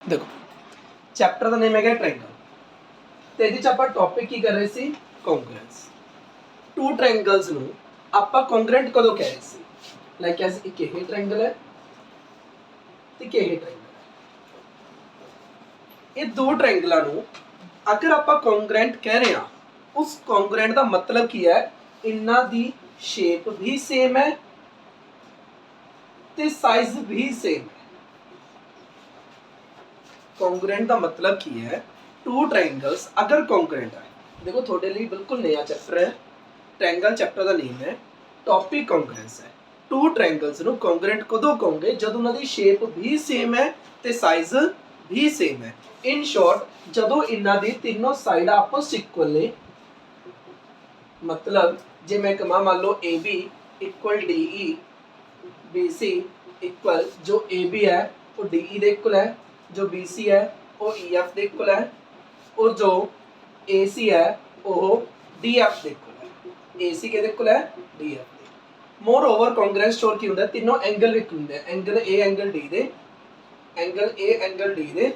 देखो चैप्टर का नेम है ट्रायंगल तो ये आप टॉपिक की कर रहे थे कॉन्ग्रेंस टू ट्रायंगल्स नूं आपां कॉन्ग्रेंट कदों कह रहे थे लाइक एज एक ये ट्रायंगल है तो एक ये ट्रायंगल है ये दो ट्रायंगलों नूं अगर आपां कॉन्ग्रेंट कह रहे हैं उस कॉन्ग्रेंट का मतलब की है इन्हां दी शेप भी सेम है ते साइज भी सेम है। कॉन्ग्रेंट का मतलब की है टू ट्रायंगल्स अगर कॉन्ग्रेंट है देखो थोड़े लिए बिल्कुल नया चैप्टर है ट्रायंगल चैप्टर का नेम है टॉपिक कॉन्ग्रेंस है। टू ट्रायंगल्स नूं कॉन्ग्रेंट कदों कहोगे जदों उन्हां दी शेप भी सेम है ते साइज भी सेम है। इन शॉर्ट जदों इन्हां दी तीनों साइड आपस इक्वल ने मतलब जे मैं कहा मान लो A B equal D E B C equal जो ए बी है वो डी ई के इक्वल है जो बी सी है वो ई एफ के इक्वल है और जो ए सी है वो डी एफ के इक्वल है। ए सी के इक्वल है डी एफ के। मोर ओवर कॉन्ग्रेंस शोर की होंगे तीनों एंगल इक्वल होंगे एंगल ए एंगल डी दे एंगल ए एंगल डी दे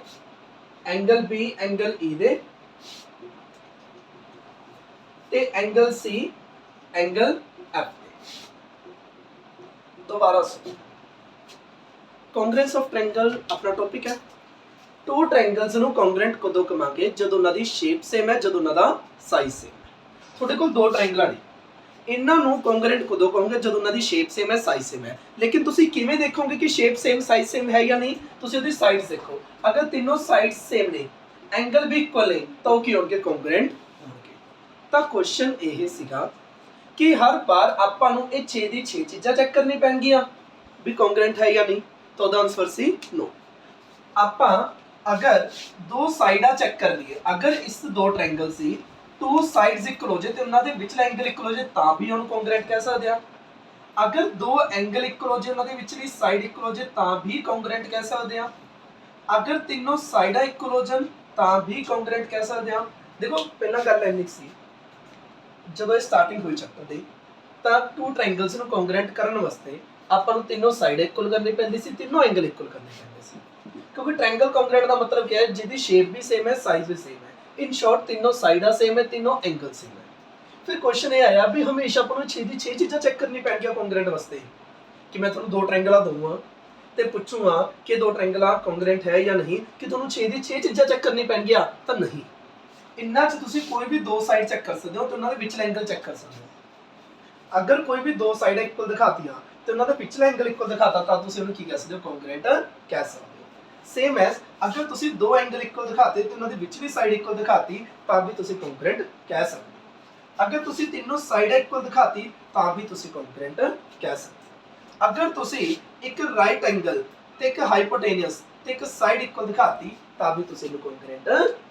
एंगल बी एंगल ई दे ते एंगल सी एंगल एफ दे। दोबारा सुनो कॉन्ग्रेंस ऑफ ट्रायंगल अपना टॉपिक है टू ट्रायंगल्स नूं कॉन्ग्रेंट कदों कहांगे जदों उन्हां दी शेप सेम है जदों उन्हां दा साइज सेम है। तुहाडे कोल दो ट्रायंगल ने इन्हां नूं कॉन्ग्रेंट कदों कहोगे जदों उन्हां दी शेप सेम है साइज सेम है। लेकिन तुसीं किवें देखोगे कि शेप सेम साइज सेम है या नहीं तुसीं उहदी साइड्स देखो अगर तीनों साइड्स सेम ने एंगल भी इक्वल है तो वो की होणगे कॉन्ग्रेंट होणगे। तां क्वेश्चन यह सीगा कि हर बार आपां नूं ये 6 दी 6 चीज़ां चैक करनी पैणगीਆਂ भी कॉन्ग्रेंट है या नहीं तो उहदा आंसर सी नो। आपां अगर दो साइडा चेक कर लिए अगर इस दो ट्रायंगल सी टू साइड्स इक्वल हो जाए तो उन्हां दे विचला एंगल इक्वल हो जाए तां भी उहनूं कॉन्ग्रेंट कह सकदे आ। अगर दो एंगल इक्वल हो जाए उन्हां दे विचली साइड इक्वल हो जाए तां भी कॉन्ग्रेंट कह सकदे आ। अगर तीनों साइडा इक्वल हो जान तां भी कॉन्ग्रेंट कह सकदे आ। देखो पहला गल इन्नी सी जदों स्टार्टिंग हुई चैप्टर दी तां टू ट्रायंगल्स नूं कॉन्ग्रेंट करन वास्ते आपां नूं तीनों साइड इक्वल करनी पैंदी सी तीनों एंगल इक्वल करने पैंदे सी क्योंकि ट्रायंगल कॉन्ग्रेंट का मतलब क्या है जिहदी शेप भी सेम है साइज भी सेम है। इन शॉर्ट तीनों साइडा सेम है तीनों एंगल सेम है। फिर क्वेश्चन ये आया भी हमेशा आपको 6 दी 6 चीज़ां चेक करनी पैणगीਆਂ कॉन्ग्रेंट वास्ते कि मैं तुहानूं दो ट्रायंगल दूंगा ते पूछूंगा कि दो ट्रायंगल कॉन्ग्रेंट है या नहीं कि तुहानूं 6 दी 6 चीज़ां चेक करनी पैणगीਆਂ तां नहीं। इन्हां च तुसीं कोई भी दो साइड चेक कर सकते हो तो उन्हां दे विचला एंगल चेक कर सकते हो। अगर कोई भी दो साइड इक्वल दिखातियां तो उन्हां दा पिछला एंगल इक्वल दिखाता तां तुसीं उहनूं की कह सकते हो कॉन्ग्रेंट कह सकते हो। सेम एज अगर तुसीं दो एंगल इक्वल दिखाते तो उन्हां दी विचली साइड इक्वल दिखाती तां भी तुसीं कॉन्ग्रेंट कह सकते हो। अगर तुसीं तीनों साइड इक्वल दिखाती तां भी तुसीं कॉन्ग्रेंट कह सकते हो। अगर तुसीं एक राइट एंगल ते एक हाइपोटेनियस ते एक साइड इक्वल दिखाती तां भी तुसीं इहनूं कॉन्ग्रेंट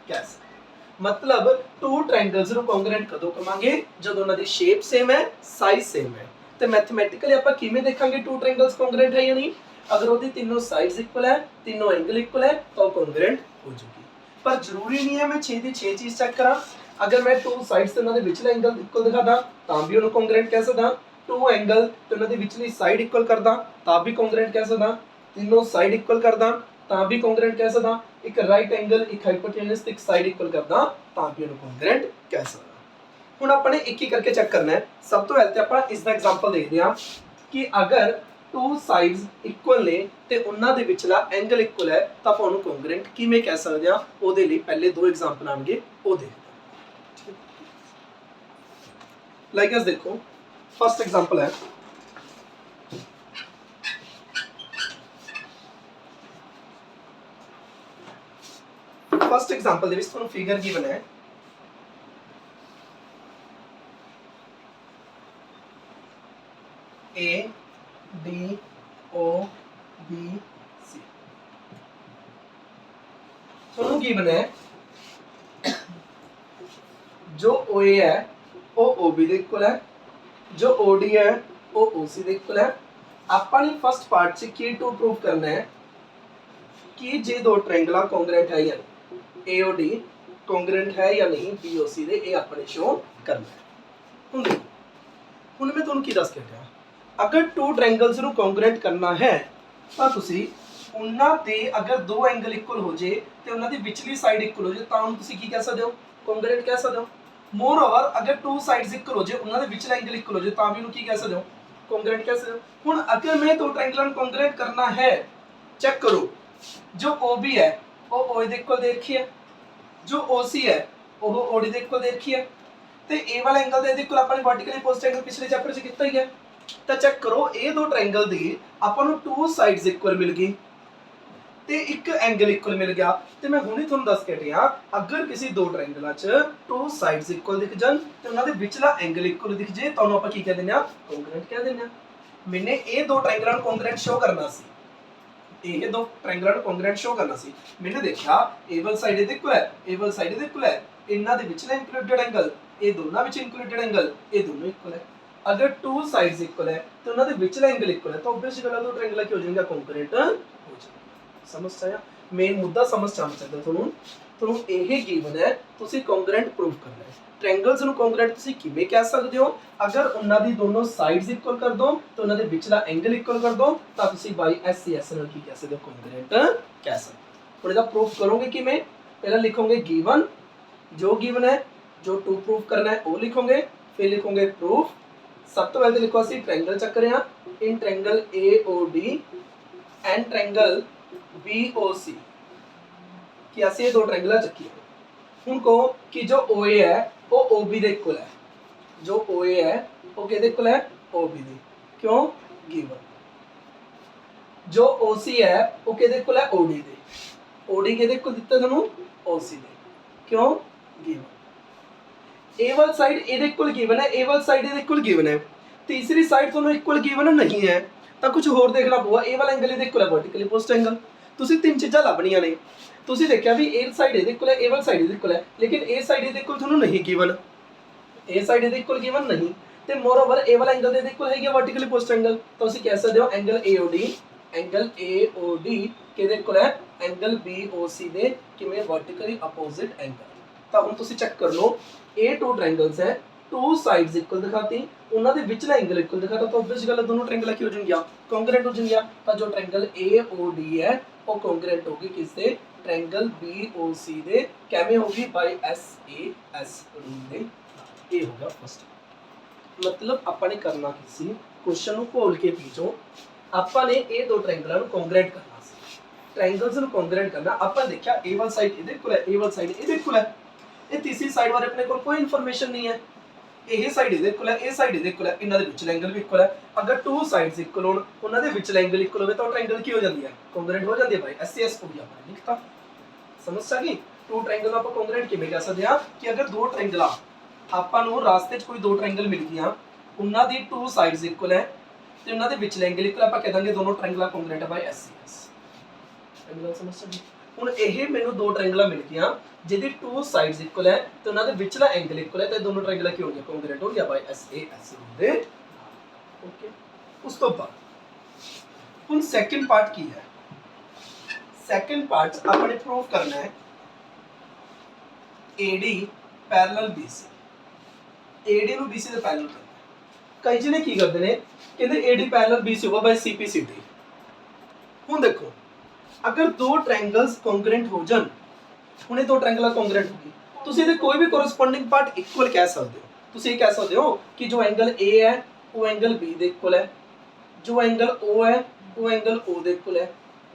कह सकते हो। मतलब टू ट्रायंगल्स नूं कॉन्ग्रेंट कदों कहांगे जदों उन्हां दी शेप सेम है साइज सेम है। तो मैथमैटिकली आपां किवें देखांगे टू ट्रायंगल्स कॉन्ग्रेंट है या नहीं अगर उहदी तीनों साइड्स इक्वल है तीनों एंगल इक्वल है तो कॉन्ग्रेंट हो जाएगी। पर जरूरी नहीं है मैं 6 दी 6 चीज़ चेक करा अगर मैं टू साइड्स ते उन्हां दे विचला एंगल इक्वल दिखादा तां भी उहनूं कॉन्ग्रेंट कह सकदा। टू एंगल ते उन्हां दी विचली साइड इक्वल करदा तां भी कॉन्ग्रेंट कह सकदा। तीनों साइड इक्वल करदा तां भी कॉन्ग्रेंट कह सकदा। एक राइट एंगल एक हाइपोटेनस ते एक साइड इक्वल करदा तां भी उहनूं कॉन्ग्रेंट कह सकदा। हुण आपने एक ही करके चेक करना है। सब तो पहले आपां इसदा एग्जांपल देखदे हां कि अगर टू साइड्स इक्वल ने ते उन्हां दे विचला एंगल इक्वल है तां आपां उहनूं कॉन्ग्रेंट किवें कह सकदे हां ओहदे लई पहले दो एग्जांपल आउणगे ओह देखदे हां। लाइक अस देखो फर्स्ट एग्जांपल है फर्स्ट एग्जांपल दे विच तुहानूं फिगर गिवन है A D O B C तुहानूं गिवन है जो ओ ए है वो ओ बी दे इक्वल है जो ओ डी है वो ओ सी दे इक्वल है। आपां ने फर्स्ट पार्ट च की टू प्रूव करना है कि जे दो ट्रायंगल कॉन्ग्रेंट है या नहीं ए ओ डी कॉन्ग्रेंट है या नहीं बी ओ सी दे ये आपने शो करना है। हुण देखो हुण मैं तुहानूं की दस के हटिया अगर टू ट्रायंगल्स नूं कॉन्ग्रेंट करना है तो तुसीं ਉਹਨਾਂ ਦੇ ਅਗਰ ਦੋ ਐਂਗਲ ਇਕੁਅਲ ਹੋ ਜੇ ਤੇ ਉਹਨਾਂ ਦੀ ਵਿਚਲੀ ਸਾਈਡ ਇਕੁਅਲ ਹੋ ਜੇ ਤਾਂ ਉਹਨੂੰ ਤੁਸੀਂ ਕੀ ਕਹਿ ਸਕਦੇ ਹੋ, ਕੰਗਰੂਐਂਟ ਕਹਿ ਸਕਦੇ ਹੋ। ਮੋਰ ਓਵਰ ਅਗਰ ਟੂ ਸਾਈਡਸ ਇਕੁਅਲ ਹੋ ਜੇ, ਉਹਨਾਂ ਦੇ ਵਿਚਲਾ ਐਂਗਲ ਇਕੁਅਲ ਹੋ ਜੇ ਤਾਂ ਵੀ ਉਹਨੂੰ ਕੀ ਕਹਿ ਸਕਦੇ ਹੋ, ਕੰਗਰੂਐਂਟ ਕਹਿ ਸਕਦੇ ਹੋ। ਹੁਣ ਅਗਰ ਮੈਂ ਦੋ ਟ੍ਰਾਇੰਗਲਾਂ ਨੂੰ ਕੰਗਰੂਐਂਟ ਕਰਨਾ ਹੈ, ਚੈੱਕ ਕਰੋ, ਜੋ OB ਹੈ ਉਹ OA ਦੇ ਇਕੁਅਲ ਦੇ ਰੱਖੀ ਹੈ, ਜੋ OC ਹੈ ਉਹ OD ਦੇ ਇਕੁਅਲ ਦੇ ਰੱਖੀ ਹੈ, ਤੇ ਇਹ ਵਾਲਾ ਐਂਗਲ ਦੇ ਇਹਦੇ ਇਕੁਅਲ ਆਪਾਂ ਨੇ ਵਰਟੀਕਲੀ ਅਪੋਜ਼ਿਟ ਐਂਗਲ ਪਿਛਲੇ ਚੈਪਟਰ 'ਚ ਕੀਤਾ ਹੀ ਹੈ। ਤਾਂ ਚੈੱਕ ਕਰੋ, ਇਹ ਦੋ ਟ੍ਰਾਇੰਗਲ ਦੀ ਆਪਾਂ ਨੂੰ ਟੂ ਸਾਈਡਸ ਇਕੁਅਲ ਮਿਲ ਗਈ ਤੇ ਇੱਕ ਐਂਗਲ ਇਕੁਅਲ ਮਿਲ ਗਿਆ। ਤੇ ਮੈਂ ਹੁਣੇ ਤੁਹਾਨੂੰ ਦੱਸ ਕੇ ਹਟਿਆ, ਅਗਰ ਕਿਸੇ ਦੋ ਟ੍ਰਾਇੰਗਲਾਂ 'ਚ ਟੂ ਸਾਈਡਸ ਇਕੁਅਲ ਦਿਖ ਜਾਣ ਤੇ ਉਹਨਾਂ ਦੇ ਵਿਚਲਾ ਐਂਗਲ ਇਕੁਅਲ ਦਿਖ ਜੇ ਤਾਂ ਉਹਨੂੰ ਆਪਾਂ ਕੀ ਕਹਿ ਦਿੰਦੇ ਆ, ਕੰਗਰੂਐਂਟ ਕਹਿ ਦਿੰਦੇ ਆ। ਮੈਨੇ ਇਹ ਦੋ ਟ੍ਰਾਇੰਗਲਾਂ ਨੂੰ ਕੰਗਰੂਐਂਟ ਸ਼ੋ ਕਰਨਾ ਸੀ, ਇਹ ਦੋ ਟ੍ਰਾਇੰਗਲਾਂ ਨੂੰ ਕੰਗਰੂਐਂਟ ਸ਼ੋ ਕਰਨਾ ਸੀ। ਮੈਨੇ ਦੇਖਿਆ ਇਹ ਵਾਲੀ ਸਾਈਡ ਇਹਦੇ ਇਕੁਅਲ ਹੈ, ਇਹ ਵਾਲੀ ਸਾਈਡ ਇਹਦੇ ਇਕੁਅਲ ਹੈ, ਇਹਨਾਂ ਦੇ ਵਿਚਲਾ ਇਨਕਲੂਡਡ ਐਂਗਲ, ਇਹ ਦੋਨਾਂ ਵਿੱਚ ਇਨਕਲੂਡਡ ਐਂਗਲ, ਇਹ ਦੋਨੋਂ ਇਕੁਅਲ ਹੈ। अगर टू साइड्स इक्वल है तो उन्होंने विचला एंगल इक्वल है तो ऑब्वियसली गल है दो ट्रायंगल की हो जाएगा कंकरेंट हो जाएगा। समझ आया, मेन मुद्दा समझ आ सकदा ਤੁਹਾਨੂੰ ਇਹ ਗਿਵਨ ਹੈ, ਤੁਸੀਂ ਕੰਗਰੂਐਂਟ ਪ੍ਰੂਵ ਕਰਨਾ ਹੈ। ਟ੍ਰਾਇੰਗਲਸ ਨੂੰ ਕੰਗਰੂਐਂਟ ਤੁਸੀਂ ਕਿਵੇਂ ਕਹਿ ਸਕਦੇ ਹੋ, ਅਗਰ ਉਹਨਾਂ ਦੀ ਦੋਨੋਂ ਸਾਈਡਸ ਇਕੁਅਲ ਕਰ ਦੋ ਤੇ ਉਹਨਾਂ ਦੇ ਵਿਚਲਾ ਐਂਗਲ ਇਕੁਅਲ ਕਰ ਦੋ ਤਾਂ ਤੁਸੀਂ ਬਾਈ SCS ਨਾਲ ਕੀ ਕਹਿ ਸਕਦੇ ਹੋ, ਕੰਗਰੂਐਂਟ ਕਹਿ ਸਕਦੇ ਹੋ। ਹੁਣ ਇਹਦਾ ਪ੍ਰੂਫ ਕਰੋਗੇ ਕਿਵੇਂ, ਪਹਿਲਾਂ ਲਿਖੋਗੇ ਗਿਵਨ, ਜੋ ਗਿਵਨ ਹੈ ਜੋ ਟੂ ਪ੍ਰੂਫ ਕਰਨਾ ਹੈ ਉਹ ਲਿਖੋਗੇ, ਫਿਰ ਲਿਖੋਗੇ ਪ੍ਰੂਫ। सब तो पहले लिखो ਅਸੀਂ ट्रायंगल ਚੱਕ ਰਹੇ ਹਾਂ, in triangle AOD and triangle BOC कि ਅਸੀਂ ਇਹ ਦੋ ਟ੍ਰਾਇੰਗਲਾਂ ਚੱਕੀਏ। ਹੁਣ ਕਹੋ ਕਿ ਜੋ OA ਹੈ ਉਹ OB ਦੇ ਇਕੁਅਲ ਹੈ, ਜੋ OA ਹੈ ਉਹ ਕਿਹਦੇ ਇਕੁਅਲ ਹੈ, OB ਦੇ, ਕਿਉਂ, ਗਿਵਨ। ਜੋ OC ਹੈ ਉਹ ਕਿਹਦੇ ਇਕੁਅਲ ਹੈ, OD ਦੇ, OD ਕਿਹਦੇ ਇਕੁਅਲ ਦਿੱਤਾ ਤੁਹਾਨੂੰ, OC ਦੇ, ਕਿਉਂ, ਗਿਵਨ। ए वाली साइड ਇਹਦੇ ਇਕੁਅਲ ਗਿਵਨ ਹੈ, ए वाली साइड ਇਹਦੇ ਇਕੁਅਲ ਗਿਵਨ ਹੈ, ਤੀਸਰੀ ਸਾਈਡ ਤੁਹਾਨੂੰ ਇਕੁਅਲ ਗਿਵਨ ਨਹੀਂ ਹੈ ਤਾਂ ਕੁਝ ਹੋਰ ਦੇਖਣਾ ਪਊਗਾ। ਇਹ ਵਾਲਾ ਐਂਗਲ ਇਹਦੇ ਇਕੁਅਲ ਹੈ, ਵਰਟੀਕਲੀ ਅਪੋਜ਼ਿਟ ਐਂਗਲ। ਤੁਸੀਂ ਤਿੰਨ ਚੀਜ਼ਾਂ ਲੱਭਣੀਆਂ ਨੇ। ਤੁਸੀਂ ਦੇਖਿਆ ਵੀ ਇਹ ਸਾਈਡ ਇਹਦੇ ਇਕੁਅਲ ਹੈ, ਇਹ ਵਾਲੀ ਸਾਈਡ ਇਹਦੇ ਇਕੁਅਲ ਹੈ, ਲੇਕਿਨ ਇਹ ਸਾਈਡ ਇਹਦੇ ਇਕੁਅਲ ਤੁਹਾਨੂੰ ਨਹੀਂ ਗਿਵਨ, ਇਹ ਸਾਈਡ ਇਹਦੇ ਇਕੁਅਲ ਗਿਵਨ ਨਹੀਂ, ਤੇ ਮੋਰ ਓਵਰ ਇਹ ਵਾਲਾ ਐਂਗਲ ਇਹਦੇ ਇਕੁਅਲ ਹੈਗਾ ਵਰਟੀਕਲੀ ਅਪੋਜ਼ਿਟ ਐਂਗਲ। ਤਾਂ ਤੁਸੀਂ ਕਹਿ ਸਕਦੇ ਹੋ ਐਂਗਲ AOD, ਐਂਗਲ AOD ਕਿਹਦੇ ਇਕੁਅਲ ਹੈ, ਐਂਗਲ BOC ਦੇ, ਕਿਵੇਂ, ਵਰਟੀਕਲੀ ਅਪੋਜ਼ਿਟ ਐਂਗਲ। ਤਾਂ ਹੁਣ ਤੁਸੀਂ ਚੈੱਕ ਕਰ ਲਓ, ਇਹ ਟੂ ਟ੍ਰਾਇੰਗਲਸ ਹੈ, टू साइड्स इक्वल दिखाती, उन्होंने विचला एंगल इक्वल दिखाता, तो ऑब्वियस गल है दोनों ट्रायंगल की हो जाएंगे, कांग्रुएंट हो जाएंगे। तो जो ट्रायंगल AOD है वो कांग्रुएंट होगी किससे, ट्रायंगल BOC दे, किवें होगी, बाय SAS रूल दे। ये होगा फर्स्ट। मतलब आपां ने करना किसी क्वेश्चन ਨੂੰ ਭੁੱਲ ਕੇ ਪੀछो, ਆਪਾਂ ਨੇ ਇਹ ਦੋ ਟ੍ਰਾਇੰਗਲਾਂ ਨੂੰ ਕਾਂਗਰੂਐਂਟ ਕਰਨਾ ਸੀ। ट्रायंगल्स ਨੂੰ ਕਾਂਗਰੂਐਂਟ ਕਰਨਾ, ਆਪਾਂ ਦੇਖਿਆ A ਵਾਲੀ ਸਾਈਡ ਇਹਦੇ ਇਕੁਅਲ ਹੈ, A ਵਾਲੀ ਸਾਈਡ ਇਹਦੇ ਇਕੁਅਲ ਹੈ, ਇਹ ਤੀਸਰੀ ਸਾਈਡ ਬਾਰੇ ਆਪਣੇ ਕੋਲ ਕੋਈ ਇਨਫੋਰਮੇਸ਼ਨ ਨਹੀਂ ਹੈ। ਇਹ ਸਾਈਡ ਇਹਦੇ ਇਕੁਅਲ ਹੈ, ਇਹ ਸਾਈਡ ਇਹਦੇ ਇਕੁਅਲ ਹੈ, ਇਹਨਾਂ ਦੇ ਵਿਚਲਾ ਐਂਗਲ ਵੀ ਇਕੁਅਲ ਹੈ। ਅਗਰ ਟੂ ਸਾਈਡਸ ਇਕੁਅਲ ਹੋਣ, ਉਹਨਾਂ ਦੇ ਵਿਚਲਾ ਐਂਗਲ ਇਕੁਅਲ ਹੋਵੇ ਤਾਂ ਟ੍ਰਾਇੰਗਲ ਕੀ ਹੋ ਜਾਂਦੀ ਹੈ, ਕੰਗਰੂਐਂਟ ਹੋ ਜਾਂਦੀ ਹੈ ਭਾਈ, SCS ਹੋ ਗਿਆ ਆਪਾਂ ਲਿਖਤਾ। ਸਮਝ ਆ ਗਈ। ਟੂ ਟ੍ਰਾਇੰਗਲ ਨੂੰ ਆਪਾਂ ਕੰਗਰੂਐਂਟ ਕਿਵੇਂ ਕਹਿ ਸਕਦੇ ਹਾਂ ਕਿ ਅਗਰ ਦੋ ਟ੍ਰਾਇੰਗਲਾਂ ਆਪਾਂ ਨੂੰ ਰਾਸਤੇ 'ਚ ਕੋਈ ਦੋ ਟ੍ਰਾਇੰਗਲ ਮਿਲ ਗਈਆਂ, ਉਹਨਾਂ ਦੀ ਟੂ ਸਾਈਡਸ ਇਕੁਅਲ ਹੈ ਤੇ ਉਹਨਾਂ ਦੇ ਵਿਚਲਾ ਐਂਗਲ ਇਕੁਅਲ, ਆਪਾਂ ਕਹਿ ਦਾਂਗੇ ਦੋਨੋਂ ਟ੍ਰਾਇੰਗਲਾਂ ਕੰਗਰੂਐਂਟ ਹੈ ਬਾਈ SCS। ਟ੍ਰਾਇੰਗਲ ਸਮਝ ਆ ਗਈ। ਹੁਣ ਇਹ ਮੈਨੂੰ ਦੋ ਟ੍ਰਾਇੰਗਲਾਂ ਮਿਲ ਗਈਆਂ ਜਿਹਦੀ ਟੂ ਸਾਈਡਸ ਇਕੁਅਲ ਹੈ ਤੇ ਉਹਨਾਂ ਦੇ ਵਿਚਲਾ ਐਂਗਲ ਇਕੁਅਲ ਹੈ, ਤੇ ਦੋਨੋਂ ਟ੍ਰਾਇੰਗਲਾਂ ਕੀ ਹੋ ਗਿਆ, ਕੰਗਰੂਐਂਟ ਹੋ ਗਿਆ ਬਾਈ SAS ਦੇ। ਓਕੇ, ਉਸ ਤੋਂ ਬਾਅਦ ਹੁਣ ਸੈਕੰਡ ਪਾਰਟ ਕੀ ਹੈ, ਸੈਕੰਡ ਪਾਰਟ ਆਪਾਂ ਨੇ ਪ੍ਰੂਵ ਕਰਨਾ ਹੈ AD ਪੈਰਲਲ BC, AD ਨੂੰ BC ਦੇ ਪੈਰਲਲ ਕਰਨਾ। ਕਈ ਜਿਹਨੇ ਕੀ ਕਰਦੇ ਨੇ, ਕਹਿੰਦੇ AD ਪੈਰਲਲ BC ਹੋਗਾ ਬਾਈ CPCD। ਹੁਣ ਦੇਖੋ, अगर दो ट्रायंगल्स कांग्रुएंट हो जान, हुणे दो ट्रायंगल कांग्रुएंट होगी, तुसी इहदे कोई भी कोरस्पोंडिंग पार्ट इक्वल कह सकते हो। तुसी ये कह सकते हो कि जो एंगल A है वो एंगल B दे इक्वल है, जो एंगल O है वो एंगल O दे इक्वल है,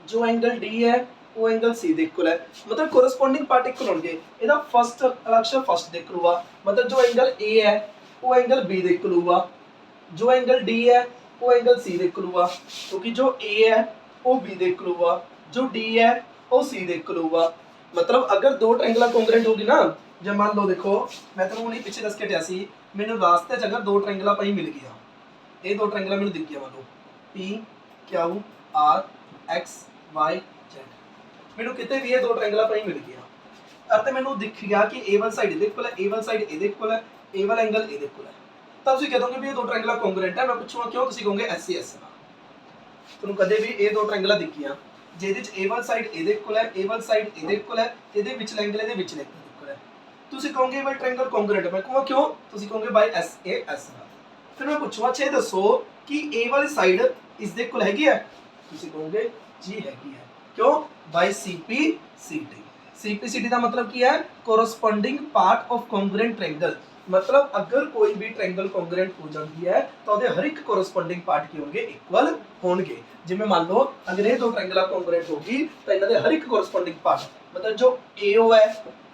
जो एंगल D है वो एंगल C दे इक्वल है। मतलब कोरस्पोंडिंग पार्ट इक्वल होंगे। इहदा फर्स्ट अक्षर फर्स्ट दे इक्वल हुआ, मतलब जो एंगल A है वो एंगल B दे इक्वल हुआ, जो एंगल D है वो एंगल C दे इक्वल हुआ, क्योंकि जो A है वो B दे इक्वल हुआ, जो D है वो C दे इक्वल हुआ। मतलब अगर दो ट्रायंगल कांग्रुएंट होगी ना, जब मान लो देखो मैं तुहानू हुणे पिछे दस के हटिया सी, मैनू रास्ते च अगर दो ट्रायंगल भाई मिल गया, ये दो ट्रायंगल मैनू दिख गया, मान लो PQRX Y Z, मैनू किते भी ये दो ट्रायंगल भाई मिल गया, अर्थ मैनू दिख गया कि A वाली साइड इहदे इक्वल है, A वाली साइड इहदे इक्वल है, A वाला एंगल इहदे इक्वल है, तब तुसीं कह दोगे भी ये दो ट्रायंगल कांग्रुएंट है। मैं पूछूंगा क्यों, तुसीं कहोगे SCS नाल। तुहानू कदे भी ये दो ट्रायंगल दिख गया ਜਿਹਦੇ ਚ A ਵਾਲੀ ਸਾਈਡ ਇਹਦੇ ਇਕੁਅਲ ਹੈ, A ਵਾਲੀ ਸਾਈਡ ਇਹਦੇ ਇਕੁਅਲ ਹੈ, ਇਹਦੇ ਵਿਚਲਾ ਐਂਗਲ ਇਹਦੇ ਵਿਚਲੇ ਇਕੁਅਲ ਹੈ, ਤੁਸੀਂ ਕਹੋਗੇ ਬਾਈ ਟ੍ਰਾਇੰਗਲ ਕਾਂਗਰੂਐਂਟ। ਮੈਂ ਕਹਾਂ ਕਿਉਂ, ਤੁਸੀਂ ਕਹੋਗੇ ਬਾਈ SAS ਨਾਲ। ਫਿਰ ਮੈਂ ਪੁੱਛੂਗਾ ਅੱਛਾ ਇਹ ਦੱਸੋ ਕਿ A ਵਾਲੀ ਸਾਈਡ ਇਸ ਦੇ ਇਕੁਅਲ ਹੈਗੀ ਹੈ, ਤੁਸੀਂ ਕਹੋਗੇ ਜੀ ਹੈਗੀ ਹੈ। क्यों बाय CPCT। CPCT का मतलब क्या है corresponding part of congruent triangle, मतलब अगर कोई भी ट्रायंगल कॉन्ग्रुएंट हो जाती है तो ਉਹਦੇ हर एक कोरस्पोंडिंग पार्ट की होंगे इक्वल होंगे। जिवें मान लो अगर ये दो ट्रायंगल कॉन्ग्रुएंट होगी तो इन्हां दे हर एक कोरस्पोंडिंग पार्ट मतलब जो AO है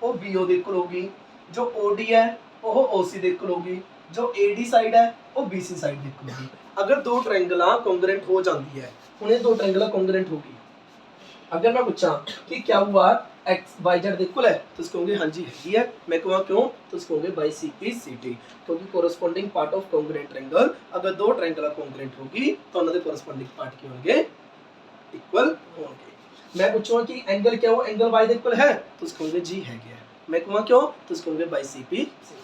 वो BO दे इक्वल होगी, जो OD है वो OC दे इक्वल होगी, जो AD साइड है वो BC साइड दे इक्वल होगी। अगर दो ट्रायंगल कॉन्ग्रुएंट हो जाती है, हुण ये दो ट्रायंगल कॉन्ग्रुएंट होगी, अगर मैं पूछा कि क्या हुआ एक्स वाई जेड इक्वल है तो कहोगे हाँ जी हैगी है, मैं कहूँगा क्यों तो कहोगे बाई CPCT, क्योंकि corresponding part of congruent triangle अगर दो ट्रायंगल कॉन्ग्रुएंट होगी तो उन्होंने कोरस्पोंडिंग पार्ट के होंगे इक्वल होंगे। मैं पूछूंगा कि एंगल क्या हो एंगल वाई इक्वल है तो कहोगे जी है क्या, मैं कहूँगा क्यों तो कहोगे बाई CPCT।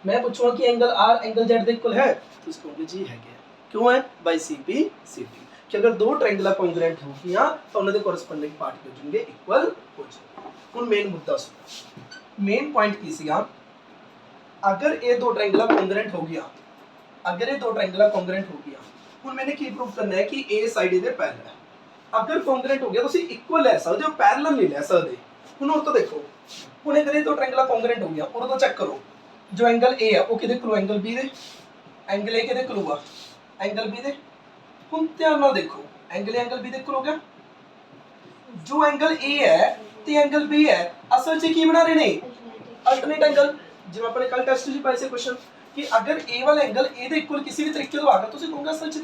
मैं पूछूंगा कि angle R angle Z equal है तो कहोगे जी है क्या, क्यों है बाई CPCT कि अगर दो ट्रायंगल कॉन्ग्रुएंट हो गया तो उन्होंने कोरस्पोंडिंग पार्ट के होंगे इक्वल हो जाएंगे। ਹੁਣ मेन मुद्दा सुनो, मेन पॉइंट की सीगा अगर ये दो ट्रायंगल कॉन्ग्रुएंट हो गया, अगर ये दो ट्रायंगल कॉन्ग्रुएंट हो गया ਹੁਣ मैंने की प्रूव करना है कि ए साइड ਇਹਦੇ पैरेलल है। अगर कॉन्ग्रुएंट हो गया ਤੁਸੀਂ इक्वल ले सकते हो पैरेलल नहीं ले सकते। ਹੁਣ ਉਹ ਤਾਂ देखो ਹੁਣ अगर ये दो ट्रायंगल कॉन्ग्रुएंट हो गया और तो चेक करो जो एंगल ए है वो किदे कोल एंगल बी दे, एंगल ए किदे कोल होगा एंगल बी दे। ਹੁਣ ਧਿਆਨ ਨਾਲ ਦੇਖੋ एंगल बी दे कोल हो गया, जो एंगल ए है ਤੇ एंगल बी है असल च की बना रहे ने अल्टरनेट एंगल। जिवें अपने कल टेस्ट च पाए से क्वेश्चन कि अगर ए वाला एंगल ए दे इक्वल किसी भी तरीके तो आ गया ਤੁਸੀਂ ਕਹੋਗੇ असल च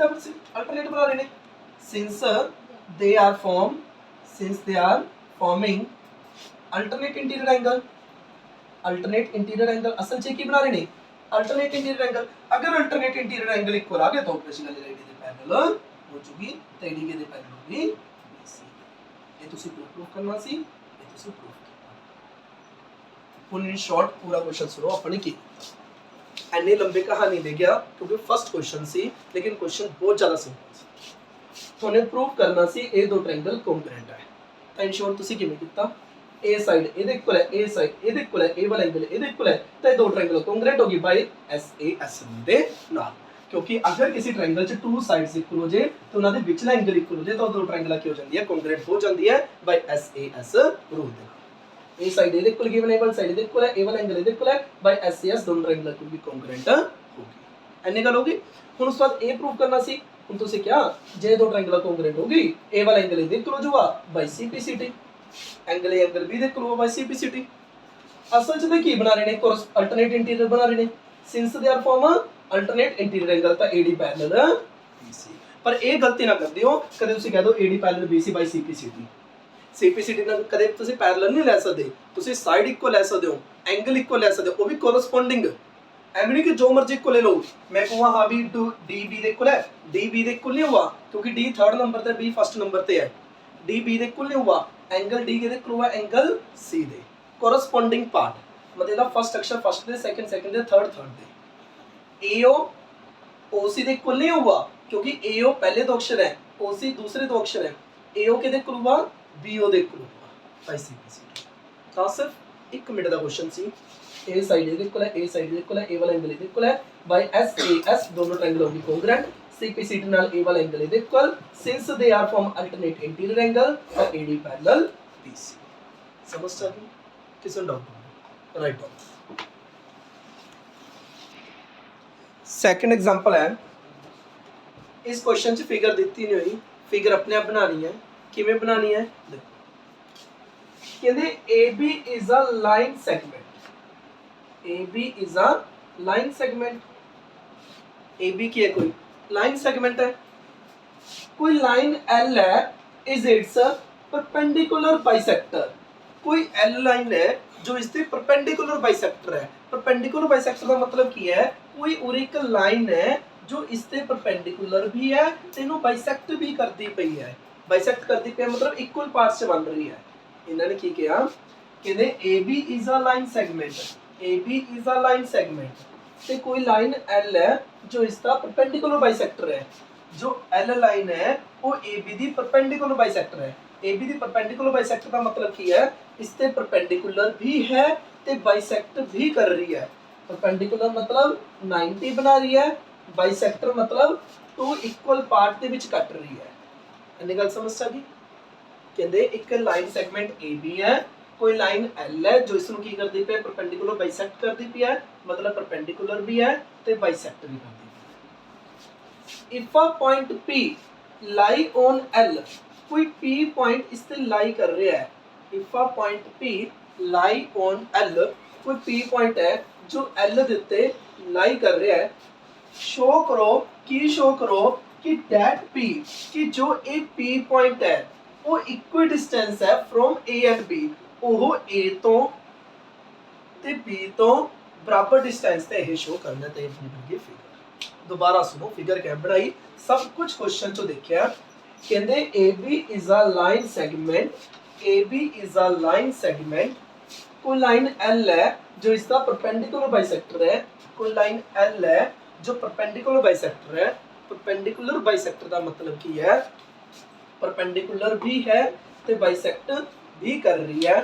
अल्टरनेट बना रहे ने। Since they are forming alternate interior angle असल च की बना रहे ने अल्टरनेट इंटीरियर एंगल। अगर अल्टरनेट इंटीरियर एंगल इक्वल आ गया तो ऑब्वियसली एडी दे पैरेलल हो चुकी तो एडी के दे पैरेलल होगी BC। ये तुसी प्रूव करना सी, ये तुसी प्रूव करना। हुन इन शॉर्ट पूरा क्वेश्चन सुनो अपने की एने लंबे कहानी दे गया क्योंकि फर्स्ट क्वेश्चन सी लेकिन क्वेश्चन बहुत ज्यादा सिंपल सी। तुहाने प्रूव करना सी ए दो ट्रायंगल कॉन्ग्रुएंट है तो इन शॉर्ट तुसी किवें कीता ए साइड ਇਹਦੇ ਇਕੁਅਲ ਹੈ ए साइड ਇਹਦੇ ਇਕੁਅਲ ਹੈ ए वाला एंगल ਇਹਦੇ ਇਕੁਅਲ ਹੈ ਤਾਂ दो ट्रायंगल कॉन्ग्रुएंट होगी बाय SAS ਦੇ ਨਾਲ। क्योंकि अगर किसी ट्रायंगल च टू साइड्स इक्वल हो जाए तो उन्हां दे विचला एंगल इक्वल हो जाए तो दो ट्रायंगल की हो जाती है कॉन्ग्रुएंट हो जाती है by SAS rule they. A side ਇਹਦੇ ਇਕੁਅਲ गिवन ए वाला साइड ਇਹਦੇ ਇਕੁਅਲ ਹੈ ए वाला एंगल ਇਹਦੇ इक्वल है बाय SAS दोनों ट्रायंगल की भी कॉन्ग्रुएंट होगी। एने गल होगी। हुन उस बाद ए प्रूव करना सी, हुन तुसी क्या जे दो ट्रायंगल कॉन्ग्रुएंट होगी ए वाला एंगल ਇਹਦੇ इक्वल हो जाऊगा by CPCT, angle A angle B दे इक्वल होगा बाय CPCT। असल च ते की बना रहे ने अल्टरनेट इंटीरियर बना रहे ने since they are form alternate interior angle तो AD पैरेलल BC। पर ये गलती ना कर दियो कदे तुसी कह दो AD parallel BC by CPCT ना कदे तुसी पैरेलल नहीं ले सकदे, तुसी साइड इक्वल ले सकदे हो एंगल इक्वल ले सकदे हो वो भी कोरस्पोंडिंग। एवं नहीं कि जो मर्जी इक्वल ले लो, मैं कहूँगा हाँ भी DB दे इक्वल है, DB दे इक्वल नहीं हुआ क्योंकि D थर्ड नंबर ते B फर्स्ट नंबर ते है, DB दे इक्वल नहीं हुआ एंगल D के इक्वल हुआ एंगल C दे कोरस्पोंडिंग पार्ट मतलब ਇਹਦਾ फर्स्ट अक्षर first they second they third they. AO OC they equal नहीं हुआ क्योंकि AO पहले दो अक्षर है OC दूसरे दो अक्षर है, AO के दे इक्वल हुआ BO दे इक्वल हुआ बाय CPCT। तो सिर्फ 1 मिनट का क्वेश्चन सी ए साइड दे इक्वल है ए साइड दे इक्वल है ए वाला एंगल दे इक्वल है बाय SAS दोनों ट्रायंगल होगी कॉन्ग्रुएंट CPCT नाल ए वाला एंगल दे equal since they are from alternate interior angle और AD पैरेलल BC। समझ आ गई किसन doubt write on. Second example है इस क्वेश्चन च फिगर दी नहीं हुई, फिगर अपने आप बनानी है। किवें बनानी है देखो कहंदे AB is a line segment, AB is a line segment. AB की है कोई लाइन सेगमेंट है, कोई लाइन L है इज इट्स परपेंडिकुलर बाइसेक्टर। कोई L लाइन है जो इसके परपेंडिकुलर बाइसेक्टर है। परपेंडिकुलर बाइसेक्टर का मतलब की है कोई और एक लाइन है जो इसके परपेंडिकुलर भी है तेनों बाइसेक्ट भी करती पई है। बाइसेक्ट करती पई मतलब इक्वल पार्ट्स से बन रही है। इन्होंने की किया कहते AB is a line segment, AB is a line segment ते कोई लाइन L है जो इसका परपेंडिकुलर बाइसेक्टर है। जो L लाइन है वो AB दी परपेंडिकुलर बाइसेक्टर है। AB दी परपेंडिकुलर बाइसेक्टर का मतलब की है इससे परपेंडिकुलर भी है ते बाइसेक्ट भी कर रही है। परपेंडिकुलर मतलब 90 बना रही है, बाइसेक्टर मतलब 2 इक्वल पार्ट के विच कट रही है। इन्नी गल समझ आ गई। कहते एक लाइन सैगमेंट ए बी है, कोई लाइन एल है जो इसनों की करती पे परपेंडिकुलर बाइसेक्ट करती पई है, मतलब परपेंडिकुलर भी है ते बाइसेक्ट भी करती पई है। If a point P lie on L, कोई P पॉइंट इस ते लाई कर रहा है, if a point P lie on L, कोई P पॉइंट है जो L दे उत्ते लाई कर रहा है, शो करो कि दैट P, कि जो एक P पॉइंट है वो इक्वी डिस्टेंस है फ्रॉम A एंड B, ਉਹ A ਤੋਂ ਤੇ B ਤੋਂ ਬਰਾਬਰ ਡਿਸਟੈਂਸ ਤੇ ਇਹ ਸ਼ੋ ਕਰਨਾ ਤੇ ਆਪਣੀ ਬਣ ਗਈ ਫਿਗਰ। ਦੁਬਾਰਾ ਸੁਣੋ ਫਿਗਰ ਕਿਵੇਂ ਬਣਾਈ, ਸਭ ਕੁਝ ਕੁਐਸਚਨ ਚੋਂ ਦੇਖਿਆ। ਕਹਿੰਦੇ AB is a line segment, AB is a line segment, कोई लाइन L है जो इसका परपेंडिकुलर बाइसेक्टर है, कोई लाइन L है जो परपेंडिकुलर बाइसेक्टर है। परपेंडिकुलर बाइसेक्टर का मतलब की है, परपेंडिकुलर भी है ते बाइसेक्ट भी कर रही है।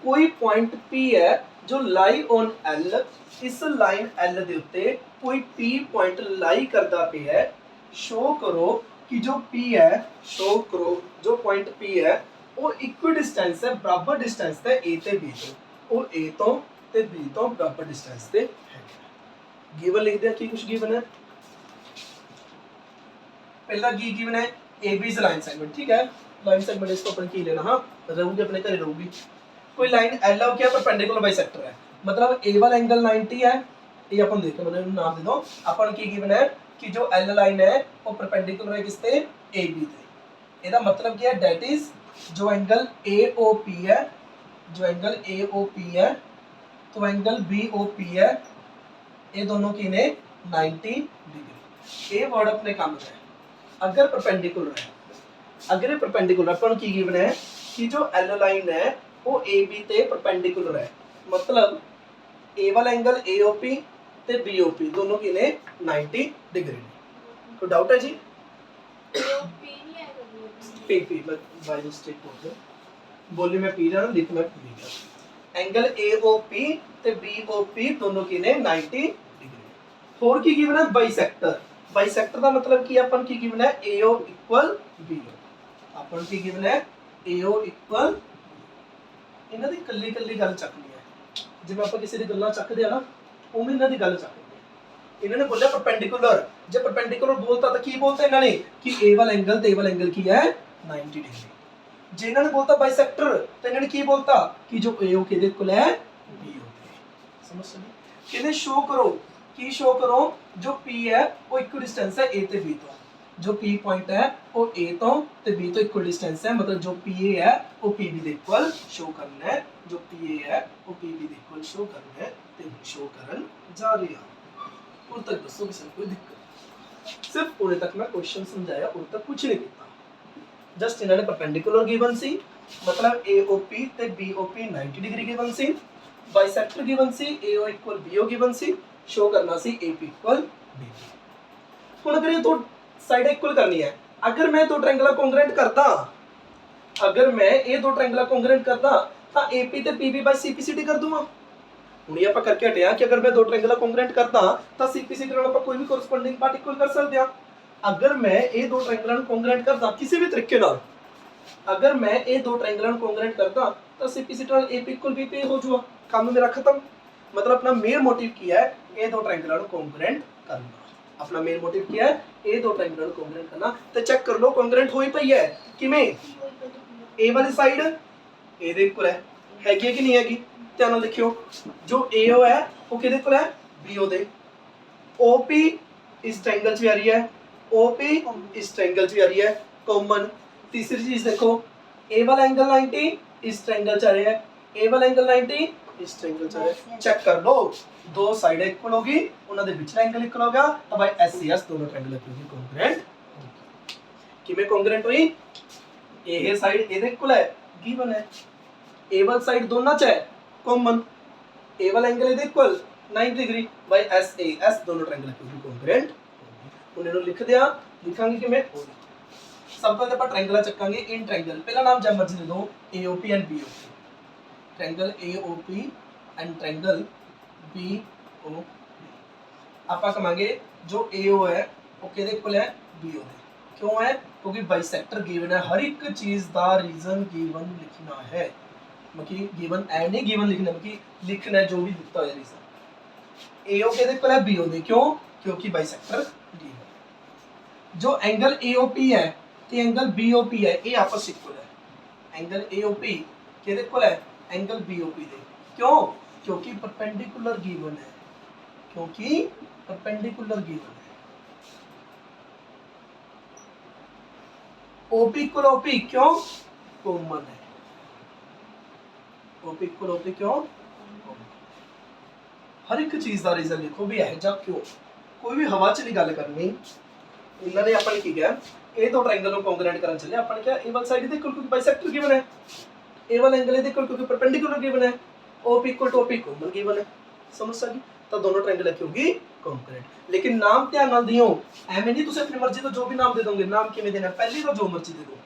कोई पॉइंट P है जो लाई ऑन L, इस लाइन L दे उत्ते कोई P पॉइंट लाई करता पे है, शो करो कि जो P है, शो करो जो पॉइंट P है वो इक्वी डिस्टेंस है, बराबर डिस्टेंस ते A ते B तो, वो A तो ते B तो बराबर डिस्टेंस ते है। गिवन लिख दिया कि कुछ गिवन है, पहला की गिवन है AB इज लाइन सेगमेंट, ठीक है, लाइन सेगमेंट इसको अपन की लेना, हाँ रहूगी अपने घरे रहूगी। कोई लाइन L है क्या परपेंडिकुलर बाइसेक्टर है, मतलब A वाला एंगल 90 है, ये अपन देखो मैंने नाम दे दो, अपन की गिवन है कि जो L लाइन है वो परपेंडिकुलर है किसते AB ते। ਇਹਦਾ मतलब क्या है, दैट इज जो एंगल AOP है, जो एंगल AOP है तो एंगल BOP है, ये दोनों की ने 90 डिग्री। ये वर्ड अपने काम में है अगर परपेंडिकुलर है, अगर ये परपेंडिकुलर अपन की गिवन है कि जो L लाइन है वो AB ते परपेंडिकुलर है, मतलब A वाला एंगल AOP ते BOP दोनों की ने 90 डिग्री। कोई डाउट है जी? P मैं बाय मिस्टेक बोल गया, बोली मैं P जाना लिख मैं P गया। एंगल AOP ते BOP दोनों की ने 90 डिग्री। और की गिवन है बाइसेक्टर, बाइसेक्टर का मतलब की अपन की गिवन है AO इक्वल BO, अपन की गिवन है AO इक्वल, इन्हां दी कल्ली कल्ली गल चकनी है, जिवें आपां किसी दी गल्लां चकदे आ ना उवें इन्हां दी गल चकनी है। इन्होंने बोला परपेंडिकुलर, जब परपेंडिकुलर बोलता तो की बोलते इन्होंने कि A वाला एंगल ते A वाला एंगल की है 90 डिग्री। जे इन्होंने बोलता बाइसेक्टर तो इन्होंने की बोलता कि जो AO किदे कोल है BO ते। समझ सके, कहते शो करो की शो करो जो P है वो इक्वल डिस्टेंस है A ते B तो, जो P पॉइंट है वो A तो ते B तो इक्वल डिस्टेंस है, मतलब जो PA है वो PB दे इक्वल शो करना है, जो PA है वो PB दे इक्वल शो करना है ते शो करन जा रही है। उन तक दसो किसी कोई दिक्कत, सिर्फ उन्हें तक मैं क्वेश्चन समझाया, उन तक कुछ नहीं किया। जस्ट इन्होंने परपेंडिकुलर गिवन सी, मतलब AOP ते BOP 90 डिग्री गिवन सी, बाइसेक्टर गिवन सी AO इक्वल BO गिवन सी, शो करना सी AP इक्वल BB। हुन अगर ये दो साइड इक्वल करनी है, अगर मैं दो ट्रायंगल कॉन्ग्रुएंट करदा, अगर मैं ये दो ट्रायंगल कॉन्ग्रुएंट करदा तां AP ते PB बाय CPCD कर दूंगा। ਹੁਣ ਇਹ ਆਪਾਂ ਕਰਕੇ ਹਟਿਆ ਕਿ ਅਗਰ ਮੈਂ ਦੋ ਟ੍ਰਾਇੰਗਲ ਕੰਗਰੂਐਂਟ ਕਰਦਾ ਤਾਂ CPCD ਨਾਲ ਆਪਾਂ ਕੋਈ ਵੀ ਕੋਰਸਪੋਂਡਿੰਗ ਪਾਰਟ ਇਕੁਅਲ ਕਰ ਸਕਦੇ ਹਾਂ। ਅਗਰ ਮੈਂ ਇਹ ਦੋ ਟ੍ਰਾਇੰਗਲਾਂ ਨੂੰ ਕੰਗਰੂਐਂਟ ਕਰਦਾ ਕਿਸੇ ਵੀ ਤਰੀਕੇ ਨਾਲ, ਅਗਰ ਮੈਂ ਇਹ ਦੋ ਟ੍ਰਾਇੰਗਲਾਂ ਨੂੰ ਕੰਗਰੂਐਂਟ ਕਰਦਾ ਤਾਂ CPCD ਨਾਲ AP ਇਕੁਅਲ BP ਹੋ ਜਾਊਗਾ, ਕੰਮ ਮੇਰਾ ਖਤਮ। मतलब अपना मेन मोटिव किया है ये दो ट्रायंगल को कंग्रुएंट करना, अपना मेन मोटिव किया है ये दो ट्रायंगल को कंग्रुएंट करना। तो चेक कर लो कंग्रुएंट होई पई है किवें, ए वाली साइड ए दे इक्वल है कि नहीं हैगी, ध्यान नाल देखियो जो AO है वो किहदे कोल है BO दे, OP इस ट्रायंगल च आ रही है, OP इस ट्रायंगल च आ रही है कॉमन। तीसरी चीज देखो A वाला एंगल 90 इस ट्रायंगल च आ रहा है, A वाला एंगल 90 इस ट्रायंगल च आ रहा है। चेक कर लो दो साइड इक्वल होगी, उन्हां दे विच एंगल इक्वल होगा तो भाई SCS दोनों ट्रायंगल की कॉन्ग्रुएंट। किवें कॉन्ग्रुएंट हुई, ये साइड ए दे इक्वल है गिवन है, A वाली साइड दोनों च है कॉमन, A वाला एंगल इधर इक्वल 90 डिग्री बाय SAS दोनों ट्रायंगल की कॉन्ग्रुएंट। हुण इहनूं लिख दिया, लिखांगे कि मैं सब तो ਆਪਾਂ ट्रायंगल ਚੱਕਾਂਗੇ इन ट्रायंगल, पहला नाम जब मर्जी दे दो AOP and BOP, triangle AOP and triangle BOP। ਆਪਾਂ ਕਹਾਂਗੇ जो AO है वो किहदे इक्वल है BO दे, क्यों है क्योंकि बाइसेक्टर गिवन है, हर एक चीज का रीजन गिवन लिखना है, मतलब गिवन ऐ नहीं गिवन लिखना, मतलब लिखना है जो भी दिता है रीजन। एओ के कोल है बीओ दे, क्यों? क्योंकि बाइसेक्टर गिवन। जो एंगल एओपी है ते एंगल बीओपी है, ये आपस इक्वल है। एंगल एओपी केदे कोल है? एंगल बीओपी दे, क्यों? क्योंकि परपेंडिकुलर गिवन है, क्योंकि परपेंडिकुलर गिवन है। ओपी इक्वल ओपी, क्यों? कॉमन है। ओपी इक्वल ओपी, क्यों? हर एक चीज का रीजन लिखो भी है जा क्यों। कोई भी हवा च नहीं गल करनी। इन्होंने अपन की क्या ए दो ट्रायंगल को कॉन्ग्रुएंट करन चले, अपन क्या ए वाली साइड दे इक्वल क्योंकि बाइसेक्टर गिवन है, ए वाला एंगल दे इक्वल क्योंकि परपेंडिकुलर गिवन है, OP equal to OP common given है। समझ सकी? तो दोनों ट्रायंगल की होगी कॉन्ग्रुएंट। लेकिन नाम ध्यान नाल दियो, एवें नहीं तुसी अपनी मर्जी तो जो भी नाम दे दोगे। नाम किवें देना? पहली तो जो मर्जी दे दो,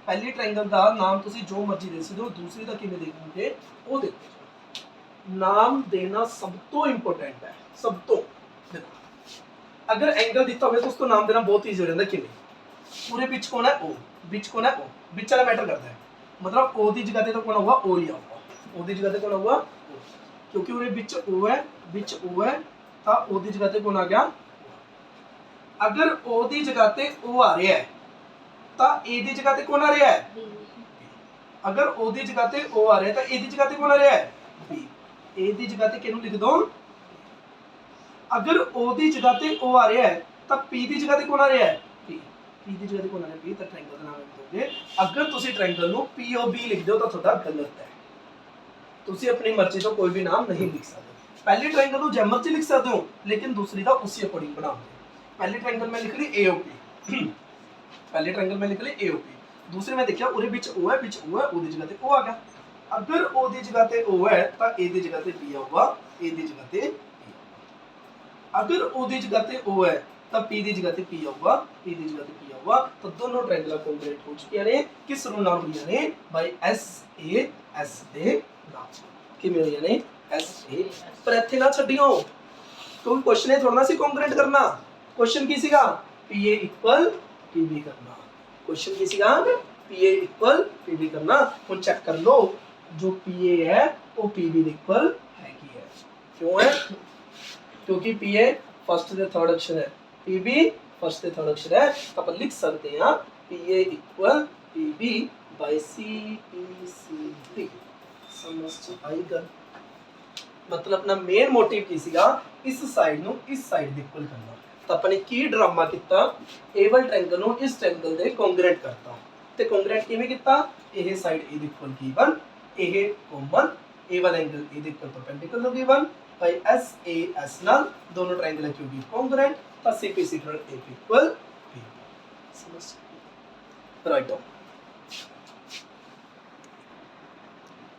पहली ट्रायंगल का नाम तुसी जो मर्जी दे सकते हो, दूसरी का किवें देखोगे वो देखो। नाम देना सब तो इंपोर्टेंट है, सब तो। देखो अगर एंगल दिता हो तो उसको नाम देना बहुत ईजी हो जाता है। किवें? पूरे बीच कौन है? ओ। बीच कौन है? ओ। बीच वाला मैटर करता है, मतलब ओ दी जगह तो कौन होगा? ओ ही आऊगा। ओ दी जगह कौन होगा? ओ। क्योंकि उरे बीच ओ है, बीच ओ है, ता ओ दी जगह कौन आ गया? अगर ओ दी जगह ते ओ आ रहा है ता ए दी जगह ते कौन आ रहा है? अगर ओ दी जगह ते ओ आ रहा है ता ए दी जगह ते कौन आ रहा है? बी। ए दी जगह ते किनु लिख दो? अगर ओ दी जगह ते ओ आ रहा है ता पी दी जगह ते कौन आ रहा है? पी। पी दी जगह ते कौन आ रहा है? पी। ता ट्रायंगल दा नाम लिख दोगे। अगर तुसी ट्रायंगल नु पीओबी लिख दो ता थोड़ा गलत है। तुसी अपनी मर्जी तो कोई भी नाम नहीं लिख सकते। पहली ट्रायंगल नु जै मर्जी लिख सकते हो, लेकिन दूसरी दा उसी अकॉर्डिंग बनाओ। पहली ट्रायंगल में लिख ली एओपी, पहली ट्रायंगल में लिख ली एओपी, दूसरे में देखिया उरे बीच ओ है, बीच ओ है, ओ दी जगह ते ओ आ गया। अगर ओ दी जगह ते ओ है ता ए दी जगह ते बी आऊगा, ए दी जगह ते बी। अगर ओ दी जगह ते ओ है ता पी दी जगह ते पी आऊगा, पी दी जगह ते पी आऊगा। तो दोनों ट्रायंगल कॉन्ग्रुएंट हो चुके ने। किस रूल नाल होईया ने? बाय एस ए एस दे नाल। किवें होईया ने? S A. पर इत्थे ना छड्डियो, क्योंकि क्वेश्चन ये थोड़ा ना सी कॉन्ग्रुएंट करना। क्वेश्चन की सीगा? P A equal P B करना। क्वेश्चन की सीगा? P A equal P B करना। हुन चेक कर लो, जो पी ए है वो पी बी इक्वल है की है। क्यों है? क्योंकि पी ए फर्स्ट से थर्ड अक्षर है, पी बी फर्स्ट से थर्ड अक्षर है, तो अपन लिख सकते हैं P A equal P B by C P C D. समझ आई गल? मतलब अपना मेन मोटिव की सीगा इस साइड नु इस साइड दे इक्वल करना। तो अपने की ड्रामा किता? ए वाले ट्रायंगल नु इस ट्रायंगल दे कॉन्ग्रुएंट करता। ते कॉन्ग्रुएंट किवें किता? ए साइड ए दे इक्वल गिवन, ए कॉमन, ए वाला एंगल ए दे equal perpendicular given by S A S नाल दोनों ट्रायंगल की होगी कॉन्ग्रुएंट। तो C P C third A equal B. समझ राइट?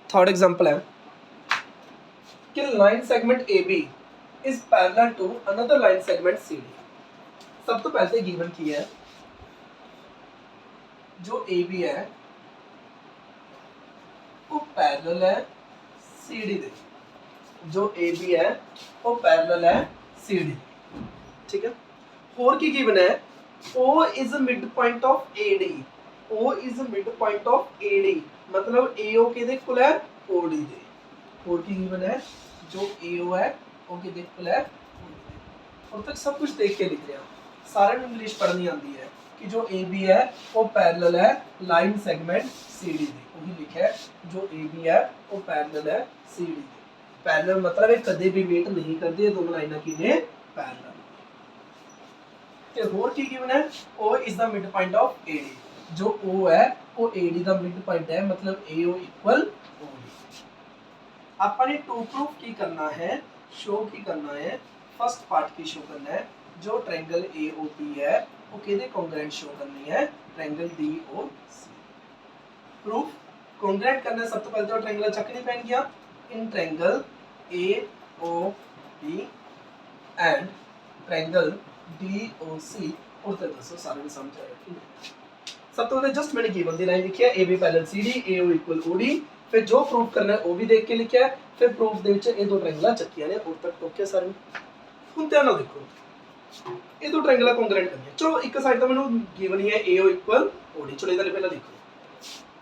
थर्ड एग्जांपल है कि line segment AB is parallel to another line segment CD। सब तो पहले गिवन की है जो AB है वो पैरेलल है CD दे, जो AB है वो पैरेलल है CD। ठीक है? और की गिवन है O is a midpoint of AD, O is a midpoint of AD, मतलब AO के दे इक्वल है OD दे। और की गिवन है जो AO है वो के इक्वल है OD। और तक सब कुछ देख के लिख रहे हैं, सारे इंग्लिश पढ़नी आती है कि जो AB है वो पैरेलल है लाइन सेगमेंट CD दे। वही लिखा है जो AB है वो पैरेलल है CD दे। पैरेलल मतलब ये कदे भी वेट नहीं करते, दोनों लाइनां की ने पैरेलल। ते होर की गिवन है O is the midpoint of AD, जो O है वो AD दा मिड पॉइंट है, मतलब AO इक्वल OD। अपन टू प्रूफ की करना है, शो की करना है, फर्स्ट पार्ट की शो करना है जो ट्रायंगल AOP है वो केदे कॉन्ग्रुएंट शो करनी है? Triangle DOC। प्रूफ कॉन्ग्रुएंट करना है, सबसे पहले तो ट्रायंगल चक नहीं पहन गया in triangle AOP and triangle DOC। और तो दसो सारे में समझ आया? सब तो जस्ट मैंने गिवन दी लाइन लिखी है AB parallel CD, AO equal OD। फिर जो प्रूफ करना है वो भी देख के लिखा है, फिर प्रूफ दे विच ये दो ट्रायंगल चक्कियां ने। और तक ओके सारे? हुन ध्यान नाल देखो, ये दो ट्रायंगल कॉन्ग्रुएंट करनी है। चलो एक साइड तो मैंने गिवन ही है AO इक्वल OD। चलो इधर पहले देखो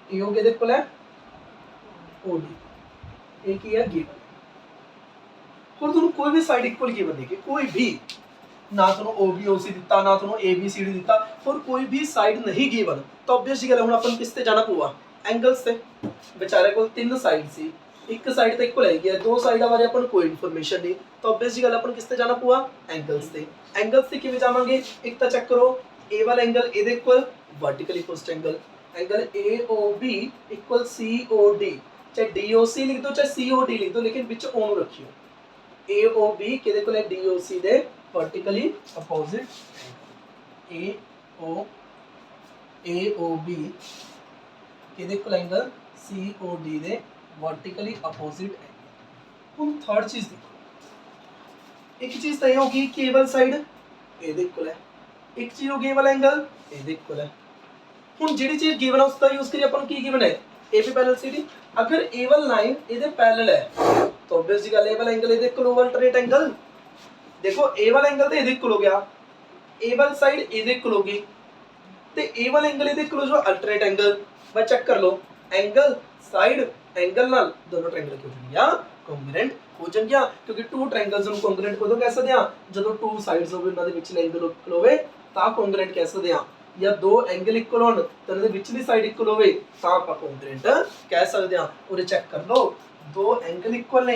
AO के इक्वल है OD, एक ही है गिवन। और तुम कोई भी साइड इक्वल गिवन देखे, कोई भी ना तुम OB OC दिता ना तुम ABCD दिता, और कोई भी साइड नहीं गिवन तो ऑब्वियसली गल हुन अपन किस ते जाना पऊगा, एंगल्स ते। बेचारे को तीन साइड सी, एक साइड तो इक्वल है, दो साइडा बारे अपन कोई इन्फॉर्मेशन नहीं, तो ऑब्वियसली गल अपन किस ते जाना पऊगा, एंगल्स ते। एंगल्स ते किवें जावांगे, एक तो चेक करो ए वाला एंगल ए दे equal vertically opposite angle AOB equal COD, चाहे DOC लिख दो चाहे COD लिख दो, लेकिन बीच O नु रखियो। AOB के इक्वल है DOC दे वर्टिकली अपोजिट एंगल, AOB के इक्वल एंगल COD दे वर्टिकली अपोजिट एंगल। हम थर्ड चीज देखो, एक चीज तय होगी कि ए वाली साइड ए दे इक्वल है, एक चीज होगी ए वाला एंगल ए दे इक्वल है। हम जेडी चीज गिवन है उसका यूज करिए अपन, की गिवन है AB पैरेलल CD। अगर ए वाला लाइन ए दे पैरेलल है तो ऑब्वियसली गल ए वाला एंगल ए दे इक्वल होगा अल्टरनेट एंगल। देखो ए वाला एंगल तो ए दे इक्वल हो गया, ए वाली साइड ए दे इक्वल होगी, ते ए वाला एंगल ए दे इक्वल हो जाओ अल्टरनेट एंगल। बस चेक कर लो एंगल साइड एंगल नाल दोनों ट्रायंगल हो जाणगियां कॉन्ग्रुएंट हो जाणगियां, क्योंकि टू ट्रायंगल्स ਨੂੰ कॉन्ग्रुएंट कदों कह सकते हैं, ਜਦੋਂ टू साइड्स ਹੋਵੇ ਉਹਨਾਂ ਦੇ ਵਿਚਲੇ ਐਂਗਲ ਇਕੁਅਲ ਹੋਵੇ ਤਾਂ कॉन्ग्रुएंट कह सकते हैं, या दो एंगल इक्वल होਣ ਤਾਂ ਉਹਨਾਂ ਦੇ ਵਿਚਲੀ ਸਾਈਡ ਇਕੁਅਲ ਹੋਵੇ ਤਾਂ ਆਪਾਂ कॉन्ग्रुएंट कह सकते हैं। और चेक कर लो दो एंगल इक्वल ने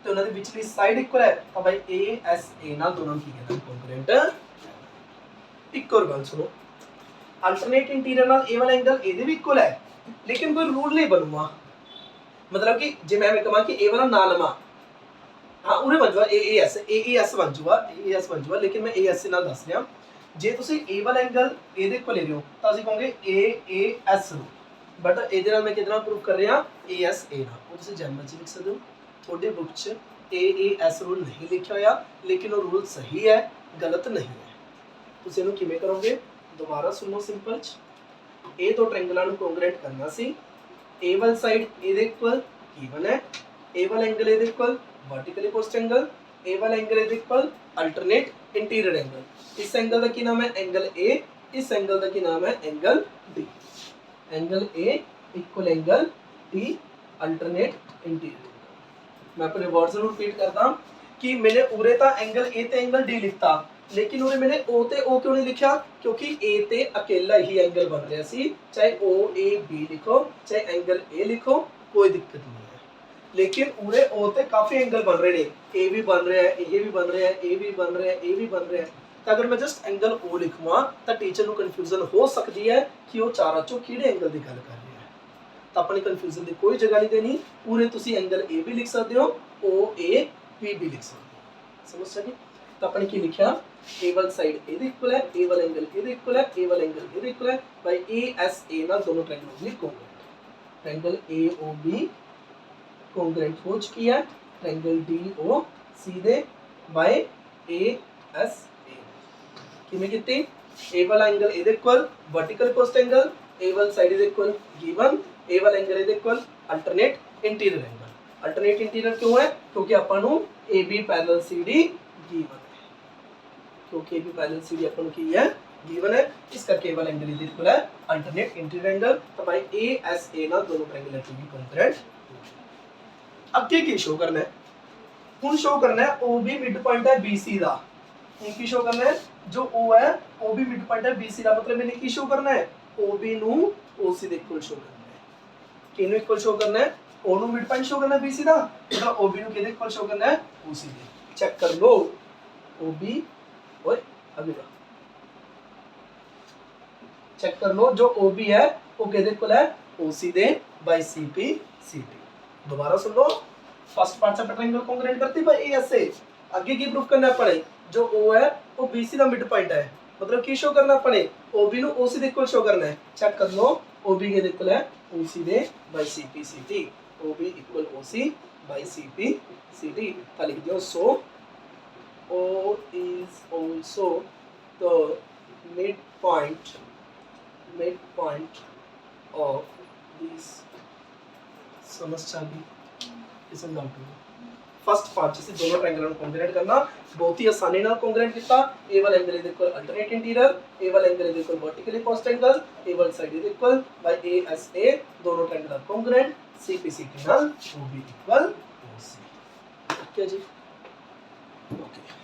ਤੇ ਉਹਨਾਂ ਦੀ ਵਿਚਲੀ ਸਾਈਡ ਇਕੁਅਲ ਹੈ ਤਾਂ ਭਾਈ ASA ਨਾਲ ਦੋਨੋਂ ਕੀ ਕਹਿੰਦੇ कॉन्ग्रुएंट। ਇੱਕ ਹੋਰ ਗੱਲ ਸੁਣੋ, अल्टरनेट इंटीरियर नाल ए वाला एंगल ए दे भी इक्वल है, लेकिन कोई रूल नहीं बनूगा। मतलब कि जे मैं कहां कि ए वाला ना लवा, हां उरे बन जावा AAS बन जावा, लेकिन मैं AS नाल दस रहा। जे तुसी ए वाला एंगल ए दे इक्वल ले रहे हो तो ਅਸੀਂ ਕਹਾਂਗੇ AAS ਨੂੰ, बट ਇਹਦੇ ਨਾਲ ਮੈਂ ਕਿਹਦੇ ਨਾਲ ਪ੍ਰੂਫ ਕਰ ਰਿਹਾ ASA ਨਾਲ। ਉਹ ਤੁਸੀਂ ਜਨਰਲ ਚ ਲਿਖ ਸਕਦੇ ਹੋ, ਤੁਹਾਡੇ ਬੁੱਕ ਚ AAS रूल नहीं लिखा होया, लेकिन वो रूल सही है, गलत नहीं है। ਤੁਸੀਂ ਇਹਨੂੰ ਕਿਵੇਂ ਕਰੋਗੇ, दोबारा सुनो सिंपल ए दो ट्रायंगलों को कॉन्ग्रुएंट करना सी, ए वाली साइड ए दे इक्वल गिवन है, ए वाला एंगल ए दे इक्वल वर्टिकली पोस्ट एंगल, ए वाला एंगल ए दे इक्वल अल्टरनेट इंटीरियर एंगल। इस एंगल का की नाम है एंगल ए, इस एंगल का की नाम है angle D। Angle A equal angle D alternate interior. मैं अपने वर्ड्स को रिपीट करता कि मैंने उरे ता एंगल ए ते एंगल D लिखता, लेकिन उन्हें मैंने O ते O क्यों नहीं लिखा, क्योंकि A ते अकेला ही एंगल बन रहा सी, चाहे OAB लिखो चाहे एंगल A लिखो कोई दिक्कत नहीं है। लेकिन उरे O ते काफी एंगल बन रहे हैं, A भी बन रहा है, A भी बन रहा है, A भी बन रहा है, A भी बन रहा है। तो अगर मैं जस्ट एंगल O लिखवा तो टीचर को कन्फ्यूजन हो सकती है कि वो चारों चों किहड़े एंगल की गल कर रहे हैं, तो अपनी कन्फ्यूजन की कोई जगह नहीं देनी। पूरे तुसी एंगल A भी लिख सकते हो, OAB भी लिख सकते हो, समझ सके। तो अपने की लिखा ए वाली साइड ए दे इक्वल है, ए वाला एंगल ए दे इक्वल है, ए वाला एंगल ए दे इक्वल है, बाय ASA ना दोनों ट्रायंगल भी कॉन्ग्रुएंट। ट्रायंगल AOB कॉन्ग्रुएंट हो चुकी है ट्रायंगल DOC दे बाय ASA। किवें कीती, ए वाला एंगल ए दे इक्वल वर्टिकल पोस्ट एंगल, ए वाली साइड ए दे इक्वल गिवन, ए वाला एंगल ए दे equal alternate interior angle. Alternate interior क्यों है, क्योंकि अपन नु AB पैरेलल CD गिवन, क्योंकि भी पैरेलल CD अपन की है गिवन है, इस करके ए वाला एंगल इधर इक्वल है अल्टरनेट इंटीरियर एंगल। तो भाई ASA ना दोनों ट्रायंगल की भी कॉन्ग्रुएंट। अब क्या शो करना है, हुन शो करना है OB मिड पॉइंट है BC दा। हुन की शो करना है, जो O है OB मिड पॉइंट है BC दा, मतलब मैंने की शो करना है OB नु OC दे इक्वल शो करना है। किनु इक्वल शो करना है, O नु मिड पॉइंट शो करना है BC दा, मतलब OB नु किदे इक्वल शो करना है OC दे। चेक कर लो OB और अभी चेक कर लो, जो OB है वो किदे इक्वल है OC दे बाय CP CD। दोबारा सुन लो, फर्स्ट पार्ट से ट्रायंगल कॉन्ग्रुएंट करती बाय ASA। आगे की प्रूफ करना अपने, जो O है वो BC दा मिड पॉइंट है, मतलब की शो करना अपने OB नु OC दे इक्वल शो करना है। चेक कर लो OB के इक्वल है OC दे by CP CD, OB equal OC by CP CD। तो लिख दियो, सो O is also the midpoint of this समस्या भी इसमें डाउट होगा फस्ट पार्ट च दोनों ट्रायंगल ਨੂੰ ਕੰਗਰੈਂਟ ਕਰਨਾ ਬਹੁਤ ਹੀ ਆਸਾਨੀ ਨਾਲ ਕੰਗਰੈਂਟ ਕੀਤਾ ਇਹ ਵਾਲਾ ਐਂਗਲ ਇਹਦੇ ਇਕੁਅਲ ਅਲਟਰਨੇਟ ਇੰਟੀਰੀਅਰ ਇਹ ਵਾਲਾ ਐਂਗਲ ਇਹਦੇ ਇਕੁਅਲ ਵਰਟੀਕਲੀ ਪੋਸਟ ਐਂਗਲ ਇਹ ਵਾਲਾ ਸਾਈਡ ਇਹਦੇ ਇਕੁਅਲ ਬਾਈ ASA दोनों ट्रायंगल आर ਕੰਗਰੈਂਟ CPCT ਨਾਲ OB ਇਕੁਅਲ OC ਠੀਕ ਹੈ ਜੀ ਓਕੇ